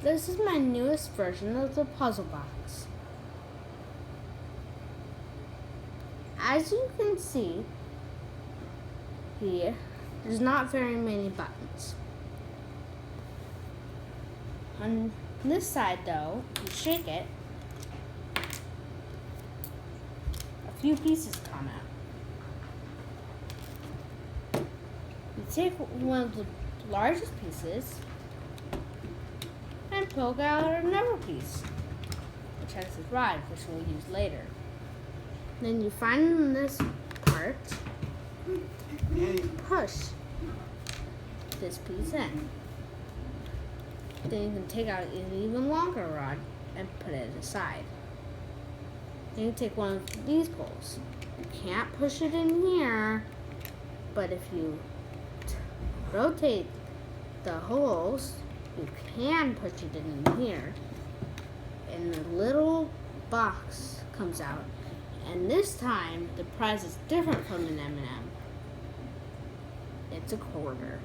This is my newest version of the puzzle box. As you can see here, there's not very many buttons. On this side though, you shake it, a few pieces come out. You take one of the largest pieces and poke out another piece, which has a rod, which we'll use later. Then you find this part and push this piece in. Then you can take out an even longer rod and put it aside. Then you take one of these poles. You can't push it in here, but if you rotate the holes, you can push it in here, and the little box comes out. And this time, the prize is different from an M&M. It's a quarter.